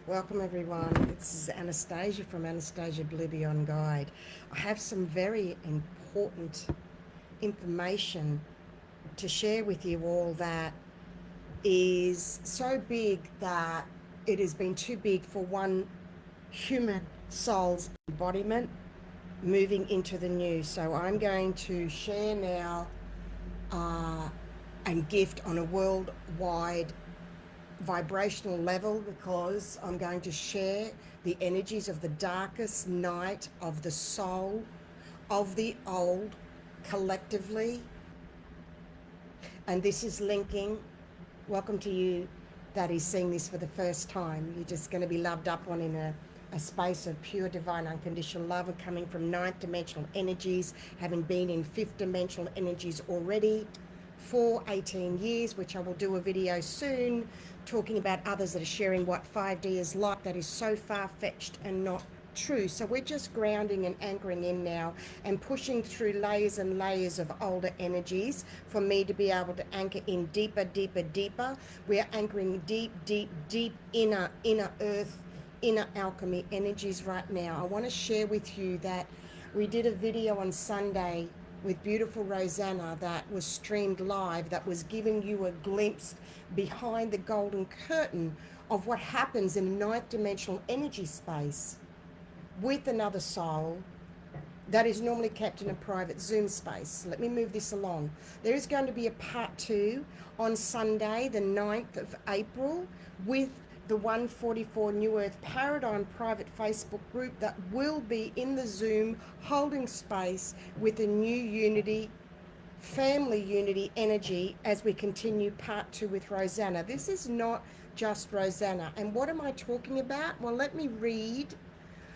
Welcome everyone. This is Anastacia from Anastacia Blue Beyond Guide. I have some very important information to share with you all that is so big that it has been too big for one human soul's embodiment moving into the new. So I'm going to share now and gift on a worldwide vibrational level, because I'm going to share the energies of the darkest night of the soul of the old collectively. And this is linking, welcome to you that is seeing this for the first time. You're just going to be loved up on in a space of pure divine unconditional love, and coming from ninth dimensional energies, having been in fifth dimensional energies already for 18 years, which I will do a video soon talking about others that are sharing what 5D is like. That is so far-fetched and not true. So we're just grounding and anchoring in now and pushing through layers and layers of older energies for me to be able to anchor in deeper, deeper, deeper. We're anchoring deep, deep, deep inner earth, inner alchemy energies right now. I want to share with you that we did a video on Sunday with beautiful Rosanna that was streamed live, that was giving you a glimpse behind the golden curtain of what happens in a ninth dimensional energy space with another soul that is normally kept in a private Zoom space. Let me move this along. There is going to be a part 2 on Sunday, the 9th of April, with the 144 New Earth Paradigm private Facebook group that will be in the Zoom holding space with a new unity, family unity energy as we continue part 2 with Rosanna. This is not just Rosanna. And what am I talking about? Well, let me read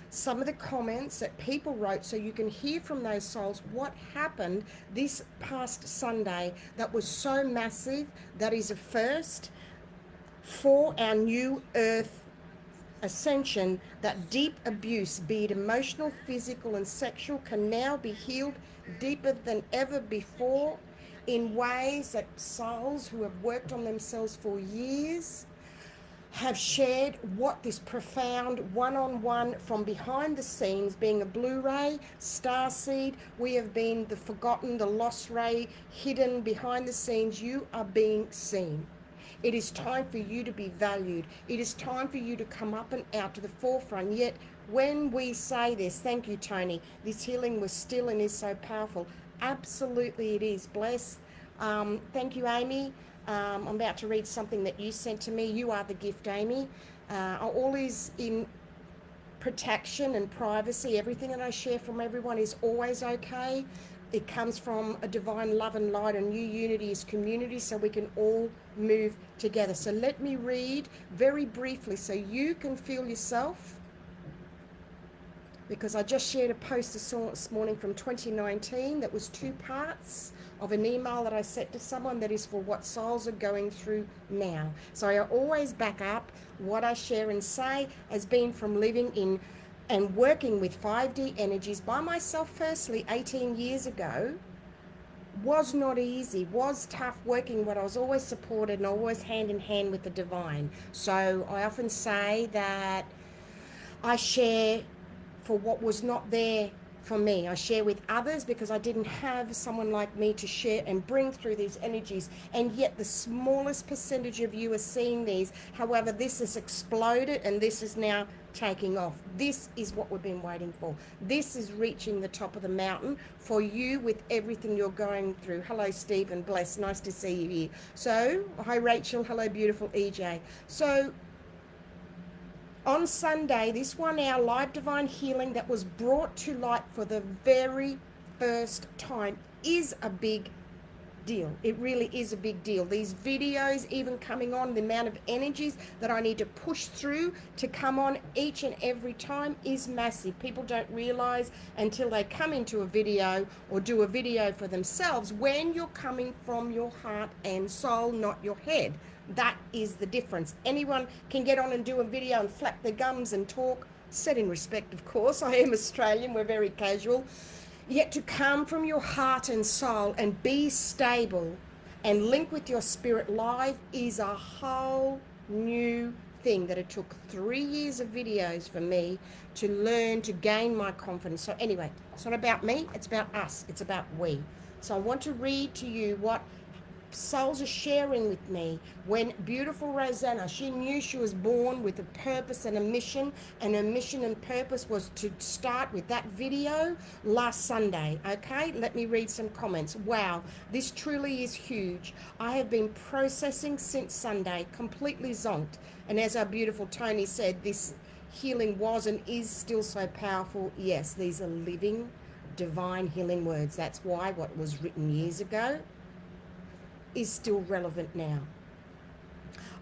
some of the comments that people wrote so you can hear from those souls what happened this past Sunday that was so massive. That is a first for our New Earth Ascension, that deep abuse, be it emotional, physical and sexual, can now be healed deeper than ever before in ways that souls who have worked on themselves for years have shared what this profound one-on-one from behind the scenes, being a Blu-ray, starseed, we have been the forgotten, the lost ray, hidden behind the scenes. You are being seen. It is time for you to be valued. It is time for you to come up and out to the forefront. Yet when we say this, thank you, Tony, this healing was still and is so powerful. Absolutely it is. Bless. Thank you, Amy. I'm about to read something that you sent to me. You are the gift, Amy. All is in protection and privacy. Everything that I share from everyone is always okay. It comes from a divine love and light, and new unity is community, so we can all move together. So let me read very briefly so you can feel yourself, because I just shared a post this morning from 2019 that was 2 parts of an email that I sent to someone that is for what souls are going through now. So I always back up what I share and say as being from living in and working with 5D energies by myself firstly 18 years ago. Was not easy, was tough working, but I was always supported and always hand in hand with the divine. So I often say that I share for what was not there for me. I share with others because I didn't have someone like me to share and bring through these energies, and yet the smallest percentage of you are seeing these. However, this has exploded and this is now taking off. This is what we've been waiting for. This is reaching the top of the mountain for you with everything you're going through. Hello, Stephen. Bless. Nice to see you here. So, hi, Rachel. Hello, beautiful EJ. So, on Sunday, this 1 hour live divine healing that was brought to light for the very first time is a big deal. It really is a big deal. These videos even coming on, the amount of energies that I need to push through to come on each and every time is massive. People don't realize until they come into a video or do a video for themselves when you're coming from your heart and soul, not your head. That is the difference. Anyone can get on and do a video and flap their gums and talk, said in respect, of course. I am Australian, we're very casual. Yet to come from your heart and soul and be stable and link with your spirit live is a whole new thing that it took 3 years of videos for me to learn, to gain my confidence. So anyway, it's not about me, it's about us, it's about we. So I want to read to you what souls are sharing with me. When beautiful Rosanna, she knew she was born with a purpose and a mission, and her mission and purpose was to start with that video last Sunday. Okay, let me read some comments. Wow, this truly is huge. I have been processing since Sunday, completely zonked, and as our beautiful Tony said, this healing was and is still so powerful. Yes, these are living divine healing words. That's why what was written years ago is still relevant now.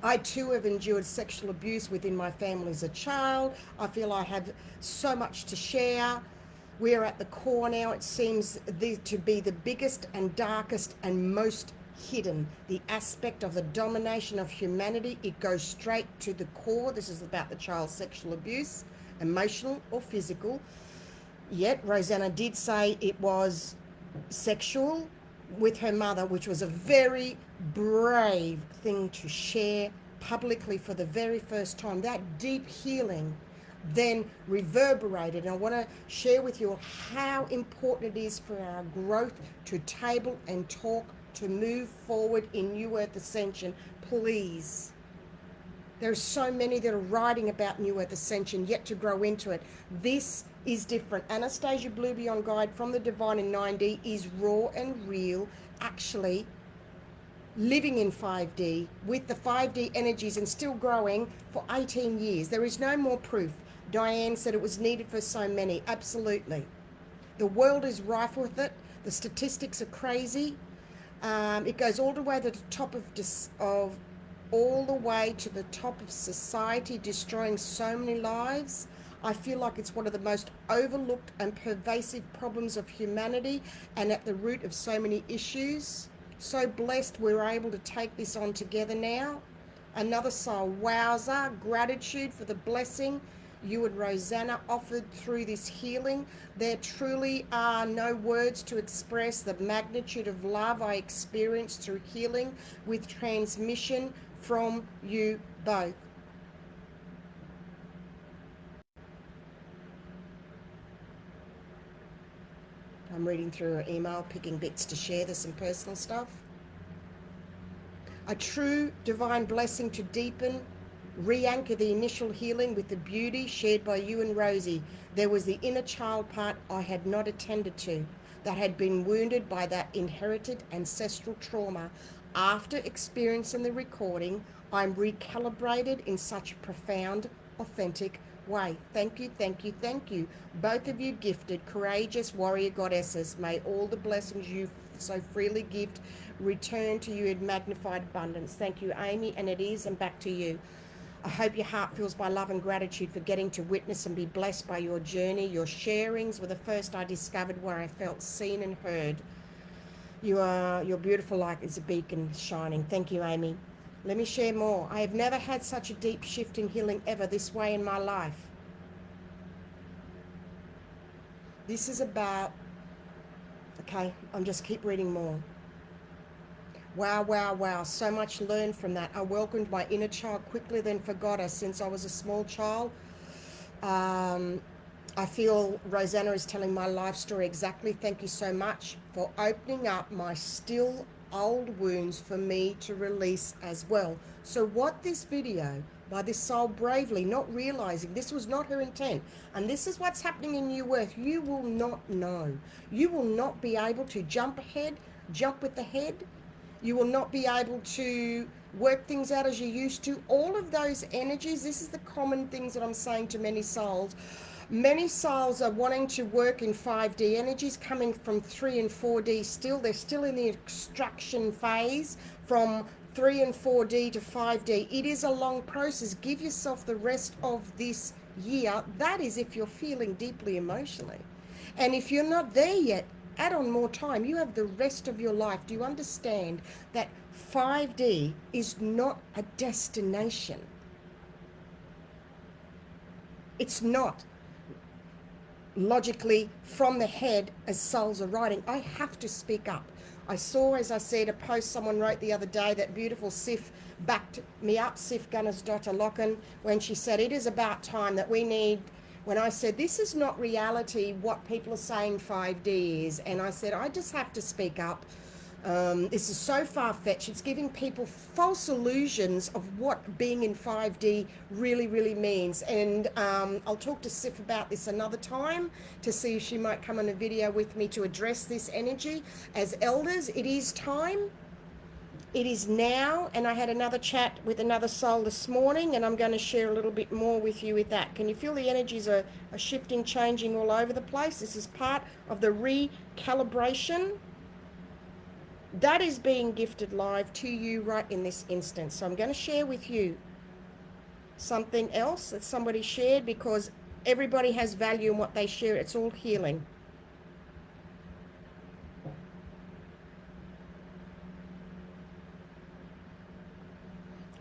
I too have endured sexual abuse within my family as a child. I feel I have so much to share. We're at the core now. It seems to be the biggest and darkest and most hidden. The aspect of the domination of humanity, it goes straight to the core. This is about the child's sexual abuse, emotional or physical. Yet Rosanna did say it was sexual with her mother, which was a very brave thing to share publicly for the very first time. That deep healing then reverberated. And I want to share with you how important it is for our growth to table and talk, to move forward in New Earth Ascension. Please. There are so many that are writing about New Earth Ascension, yet to grow into it. This is different. Anastacia Blue Beyond Guide from the Divine in 9D is raw and real, actually living in 5D with the 5D energies and still growing for 18 years. There is no more proof. Diane said it was needed for so many. Absolutely. The world is rife with it. The statistics are crazy. It goes all the way to the top of all the way to the top of society, destroying so many lives. I feel like it's one of the most overlooked and pervasive problems of humanity and at the root of so many issues. So blessed we're able to take this on together now. Another soul, wowza, gratitude for the blessing you and Rosanna offered through this healing. There truly are no words to express the magnitude of love I experienced through healing with transmission from you both. I'm reading through her email, picking bits to share. There's some personal stuff. A true divine blessing to deepen, re-anchor the initial healing with the beauty shared by you and Rosie. There was the inner child part I had not attended to, that had been wounded by that inherited ancestral trauma. After experiencing the recording, I'm recalibrated in such a profound, authentic way. Thank you, thank you, thank you. Both of you gifted, courageous warrior goddesses. May all the blessings you so freely give return to you in magnified abundance. Thank you, Amy, and it is, and back to you. I hope your heart fills by love and gratitude for getting to witness and be blessed by your journey. Your sharings were the first I discovered where I felt seen and heard. Your beautiful light is a beacon shining. Thank you, Amy. Let me share more. I have never had such a deep shift in healing ever this way in my life. This is about, okay, I'm just keep reading more. Wow, wow, wow. So much learned from that. I welcomed my inner child quickly, then forgot her since I was a small child. I feel Rosanna is telling my life story exactly. Thank you so much for opening up my still old wounds for me to release as well. So what this video by this soul bravely, not realizing this was not her intent, and this is what's happening in New Earth, you will not know. You will not be able to jump ahead, jump with the head. You will not be able to work things out as you used to. All of those energies, this is the common things that I'm saying to many souls. Many souls are wanting to work in 5D energies coming from 3 and 4D still. They're still in the extraction phase from 3 and 4D to 5D. It is a long process. Give yourself the rest of this year. That is if you're feeling deeply emotionally. And if you're not there yet, add on more time. You have the rest of your life. Do you understand that 5D is not a destination? It's not logically from the head as souls are writing. I have to speak up. I saw, as I said, a post someone wrote the other day that beautiful Sif backed me up, Sif Gunners Dr. Locken, when she said, it is about time that we need, when I said, this is not reality, what people are saying 5D is. And I said, I just have to speak up. This is so far-fetched. It's giving people false illusions of what being in 5D really, really means. And I'll talk to Sif about this another time to see if she might come on a video with me to address this energy. As elders, it is time. It is now. And I had another chat with another soul this morning, and I'm going to share a little bit more with you with that. Can you feel the energies are shifting, changing all over the place? This is part of the recalibration that is being gifted live to you right in this instance. So I'm going to share with you something else that somebody shared, because everybody has value in what they share. It's all healing.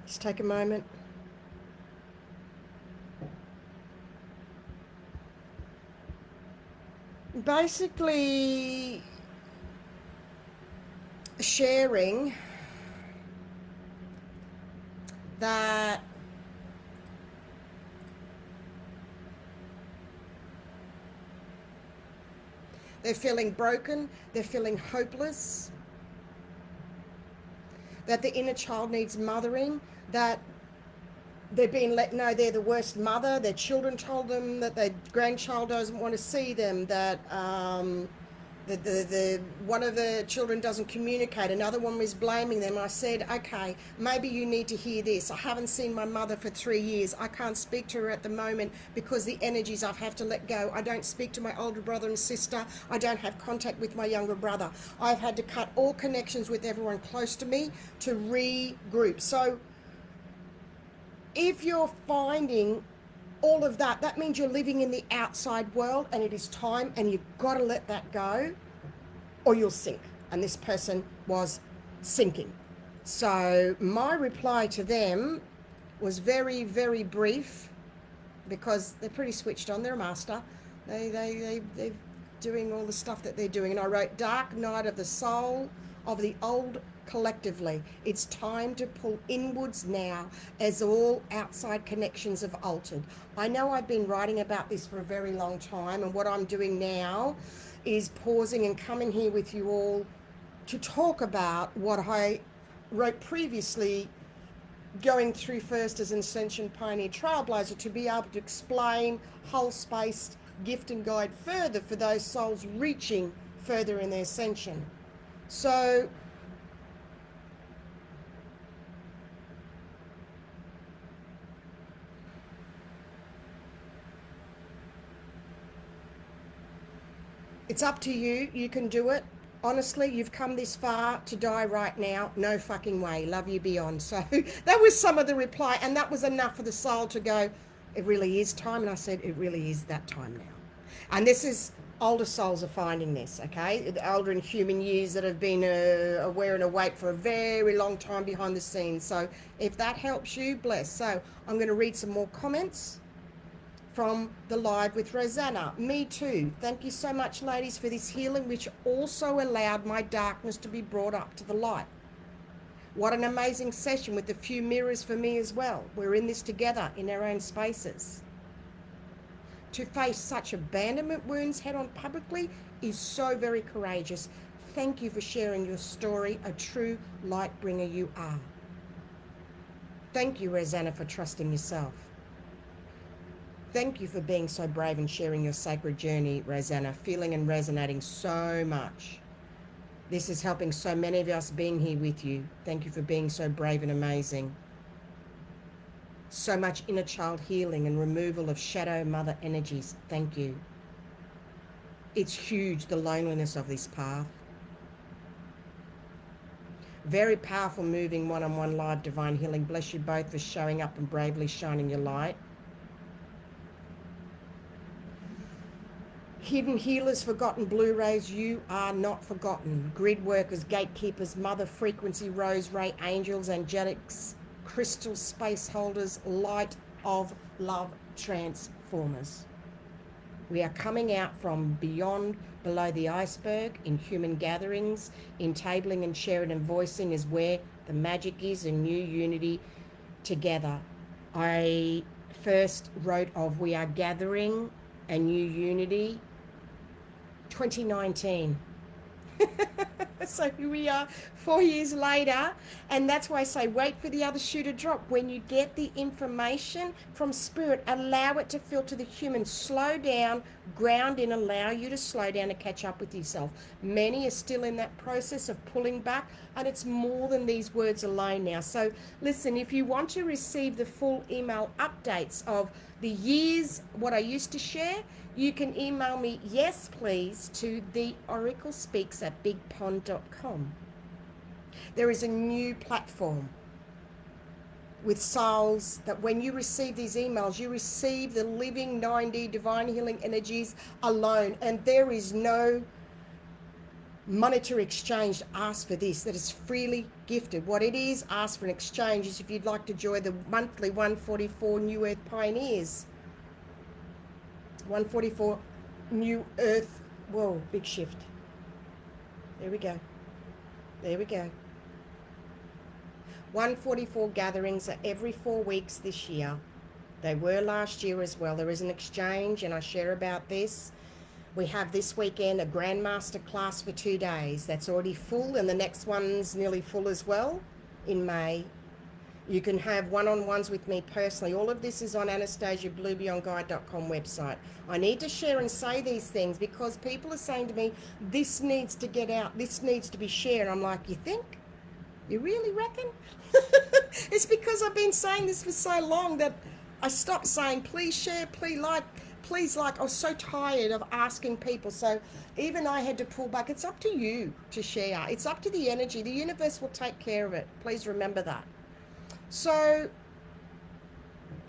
Just take a moment. Basically, sharing that they're feeling broken, they're feeling hopeless, that the inner child needs mothering, that they're being let know they're the worst mother, their children told them that their grandchild doesn't want to see them, that one of the children doesn't communicate, another one was blaming them. I said, okay, maybe you need to hear this. I haven't seen my mother for 3 years. I can't speak to her at the moment because the energies I have to let go. I don't speak to my older brother and sister. I don't have contact with my younger brother. I've had to cut all connections with everyone close to me to regroup. So if you're finding all of that, that means you're living in the outside world, and it is time, and you've got to let that go or you'll sink. And this person was sinking. So my reply to them was very, very brief, because they're pretty switched on. They're a master. They're doing all the stuff that they're doing. And I wrote, dark night of the soul of the old collectively. It's time to pull inwards now, as all outside connections have altered. I know I've been writing about this for a very long time, and what I'm doing now is pausing and coming here with you all to talk about what I wrote previously, going through first as an Ascension Pioneer Trailblazer, to be able to explain whole spaced gift and guide further for those souls reaching further in their ascension. So it's up to you. You can do it. Honestly, you've come this far to die right now. No fucking way. Love you beyond. So that was some of the reply, and that was enough for the soul to go, it really is time. And I said, it really is that time now. And this is, older souls are finding this, okay? The older in human years that have been aware and awake for a very long time behind the scenes. So if that helps you, bless. So I'm going to read some more comments from the live with Rosanna. Me too. Thank you so much, ladies, for this healing, which also allowed my darkness to be brought up to the light. What an amazing session with a few mirrors for me as well. We're in this together in our own spaces. To face such abandonment wounds head on publicly is so very courageous. Thank you for sharing your story, a true light bringer you are. Thank you, Rosanna, for trusting yourself. Thank you for being so brave and sharing your sacred journey, Rosanna, feeling and resonating so much. This is helping so many of us being here with you. Thank you for being so brave and amazing. So much inner child healing and removal of shadow mother energies. Thank you. It's huge, the loneliness of this path. Very powerful, moving one-on-one live divine healing. Bless you both for showing up and bravely shining your light. Hidden healers, forgotten Blu-rays, you are not forgotten. Grid workers, gatekeepers, mother frequency, rose ray angels, angelics, crystal space holders, light of love transformers. We are coming out from beyond, below the iceberg, in human gatherings, in tabling and sharing and voicing is where the magic is, and new unity together. I first wrote of We Are Gathering a New Unity 2019. So here we are 4 years later, and that's why I say wait for the other shoe to drop. When you get the information from spirit, allow it to filter the human. Slow down, ground in, allow you to slow down and catch up with yourself. Many are still in that process of pulling back, and it's more than these words alone now. So listen, if you want to receive the full email updates of the years, what I used to share, you can email me, yes please, to theoraclespeaks@bigpond.com. There is a new platform with souls that when you receive these emails, you receive the living 9D divine healing energies alone, and there is no monetary exchange to ask for this. That is freely gifted. What it is, ask for an exchange, is if you'd like to join the monthly 144 New Earth Pioneers. 144 New Earth. Whoa, big shift. There we go. There we go. 144 gatherings are every 4 weeks this year. They were last year as well. There is an exchange, and I share about this. We have this weekend a Grandmaster class for 2 days. That's already full, and the next one's nearly full as well in May. You can have one-on-ones with me personally. All of this is on AnastasiaBlueBeyondGuide.com website. I need to share and say these things because people are saying to me, this needs to get out, this needs to be shared. I'm like, you think? You really reckon? It's because I've been saying this for so long that I stopped saying, please share, please like. I was so tired of asking people. So even I had to pull back. It's up to you to share. It's up to the energy. The universe will take care of it. Please remember that. So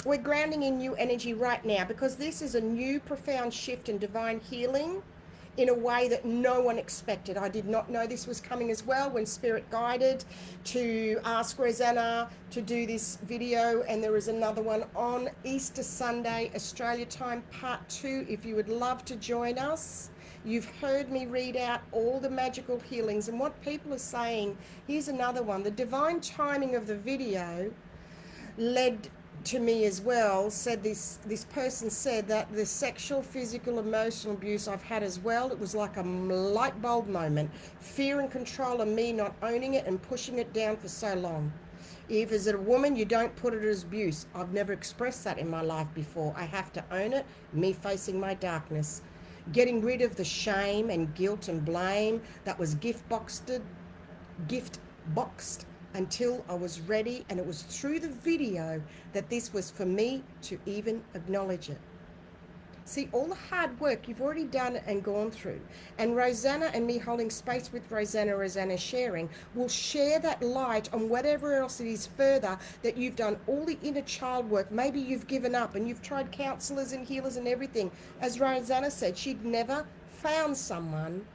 we're grounding in new energy right now because this is a new profound shift in divine healing in a way that no one expected. I did not know this was coming as well when Spirit guided to ask Rosanna to do this video, and there is another one on Easter Sunday, Australia time, part 2, if you would love to join us. You've heard me read out all the magical healings and what people are saying. Here's another one. The divine timing of the video led to me as well. Said this person said that the sexual, physical, emotional abuse I've had as well, it was like a light bulb moment. Fear and control of me not owning it and pushing it down for so long. If as a woman you don't put it as abuse, I've never expressed that in my life before. I have to own it, me facing my darkness. Getting rid of the shame and guilt and blame that was gift boxed until I was ready, and it was through the video that this was for me to even acknowledge it. See, all the hard work you've already done and gone through, and Rosanna and me holding space with Rosanna sharing, will share that light on whatever else it is further that you've done all the inner child work. Maybe you've given up and you've tried counselors and healers and everything. As Rosanna said, she'd never found someone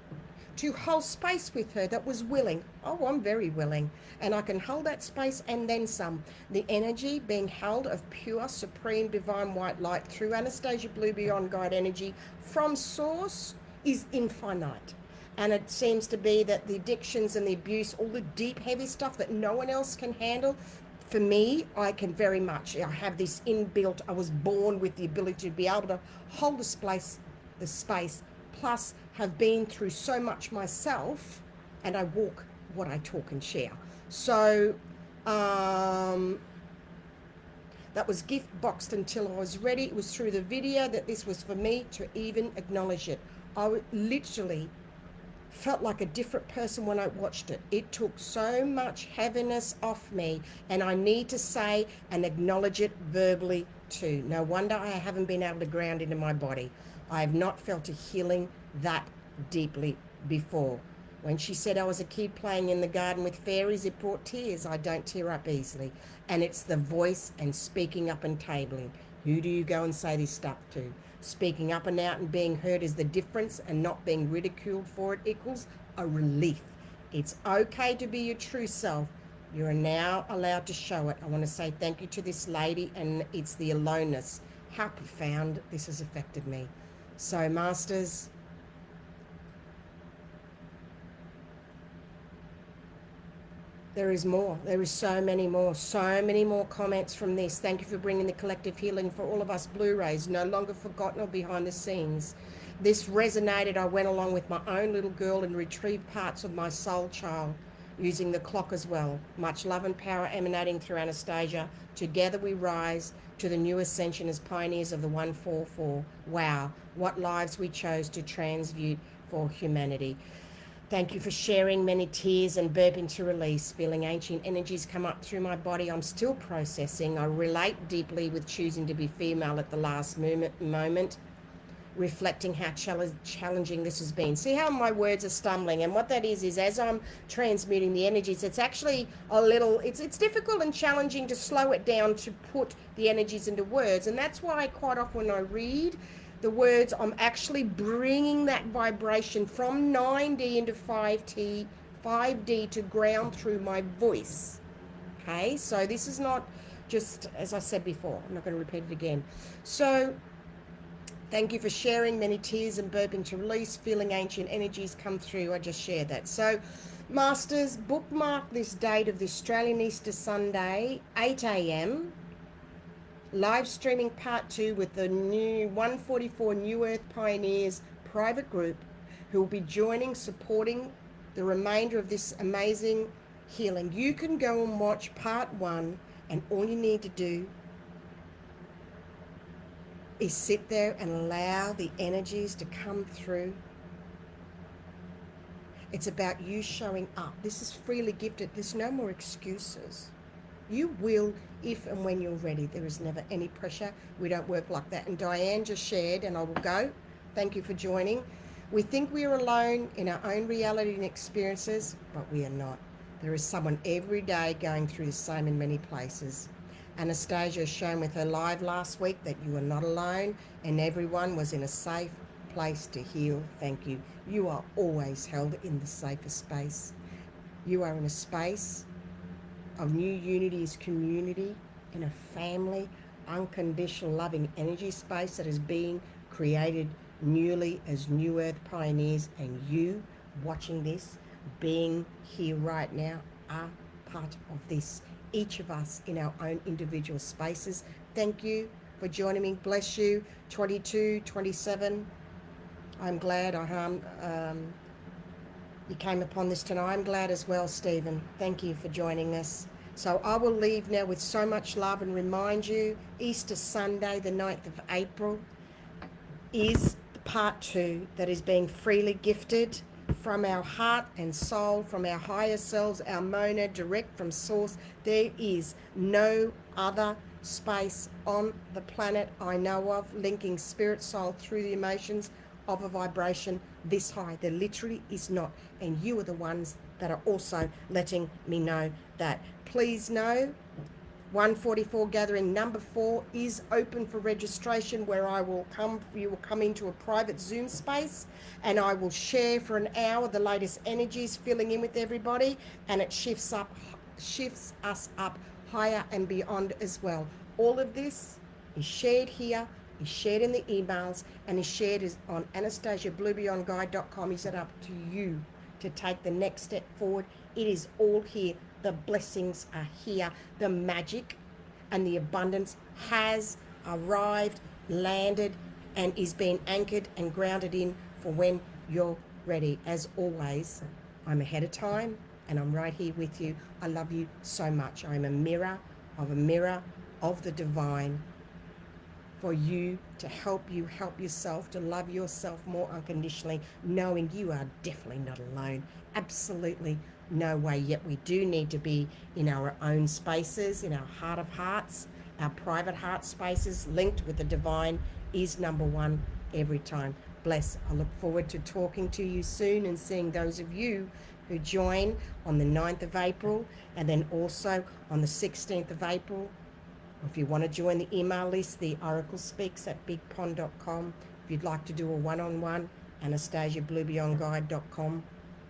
to hold space with her that was willing. Oh, I'm very willing, and I can hold that space and then some. The energy being held of pure, supreme, divine white light through Anastacia Blue Beyond guide energy from source is infinite. And it seems to be that the addictions and the abuse, all the deep, heavy stuff that no one else can handle, for me, I can very much. I have this inbuilt, I was born with the ability to be able to hold the space, plus have been through so much myself, and I walk what I talk and share. So that was gift boxed until I was ready. It was through the video that this was for me to even acknowledge it. I literally felt like a different person when I watched it. It took so much heaviness off me, and I need to say and acknowledge it verbally too. No wonder I haven't been able to ground into my body. I have not felt a healing that deeply before. When she said I was a kid playing in the garden with fairies, it brought tears. I don't tear up easily. And it's the voice and speaking up and tabling. Who do you go and say this stuff to? Speaking up and out and being heard is the difference, and not being ridiculed for it equals a relief. It's okay to be your true self. You are now allowed to show it. I want to say thank you to this lady, and it's the aloneness. How profound this has affected me. So, Masters, there is more. There is so many more comments from this. Thank you for bringing the collective healing for all of us Blu-rays, no longer forgotten or behind the scenes. This resonated. I went along with my own little girl and retrieved parts of my soul child using the clock as well. Much love and power emanating through Anastacia. Together we rise to the new ascension as pioneers of the 144. Wow, what lives we chose to transmute for humanity. Thank you for sharing. Many tears and burping to release. Feeling ancient energies come up through my body. I'm still processing. I relate deeply with choosing to be female at the last moment. Reflecting how challenging this has been. See how my words are stumbling, and what that is as I'm transmuting the energies, it's actually a little, it's difficult and challenging to slow it down to put the energies into words. And that's why quite often when I read the words, I'm actually bringing that vibration from 9D into 5D to ground through my voice. Okay, so this is not just, as I said before, I'm not going to repeat it again. So thank you for sharing. Many tears and burping to release. Feeling ancient energies come through. I just shared that. So, Masters, bookmark this date of the Australian Easter Sunday, 8 a.m. Live streaming part 2 with the new 144 New Earth Pioneers private group who will be joining, supporting the remainder of this amazing healing. You can go and watch part 1, and all you need to do is sit there and allow the energies to come through. It's about you showing up. This is freely gifted. There's no more excuses. You will if and when you're ready. There is never any pressure. We don't work like that. And Diane just shared, and I will go. Thank you for joining. We think we are alone in our own reality and experiences, but we are not. There is someone every day going through the same in many places. Anastacia has shown with her live last week that you are not alone, and everyone was in a safe place to heal. Thank you. You are always held in the safest space. You are in a space of new unity as community, in a family, unconditional loving energy space that is being created newly as New Earth Pioneers, and you watching this, being here right now, are part of this. Each of us in our own individual spaces. Thank you for joining me. Bless you. 22, 27. I'm glad you came upon this tonight. I'm glad as well, Stephen. Thank you for joining us. So I will leave now with so much love and remind you, Easter Sunday, the 9th of April, is part 2 that is being freely gifted from our heart and soul, from our higher selves, our Mona, direct from source. There is no other space on the planet I know of linking spirit soul through the emotions of a vibration this high. There literally is not. And you are the ones that are also letting me know that. Please know 144 gathering number 4 is open for registration, where you will come into a private Zoom space, and I will share for an hour the latest energies, filling in with everybody, and it shifts us up higher and beyond as well. All of this is shared here, is shared in the emails, and is shared on AnastasiaBlueBeyondGuide.com. Is it up to you to take the next step forward? It is all here. The blessings are here. The magic and the abundance has arrived, landed, and is being anchored and grounded in for when you're ready. As always, I'm ahead of time, and I'm right here with you. I love you so much. I'm a mirror of the divine, for you to help you help yourself, to love yourself more unconditionally, knowing you are definitely not alone. Absolutely no way. Yet we do need to be in our own spaces, in our heart of hearts, our private heart spaces, linked with the divine is number 1 every time. Bless. I look forward to talking to you soon and seeing those of you who join on the 9th of April, and then also on the 16th of April. If you want to join the email list, the Oracle Speaks at bigpond.com. If you'd like to do a one-on-one, AnastasiaBlueBeyondGuide.com.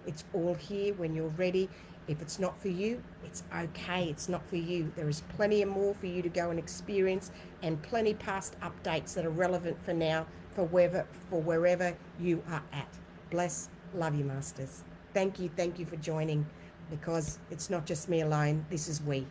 It's all here when you're ready. If it's not for you, it's okay. It's not for you. There is plenty more for you to go and experience, and plenty past updates that are relevant for now for wherever you are at. Bless, love you, Masters. Thank you for joining, because it's not just me alone, this is we.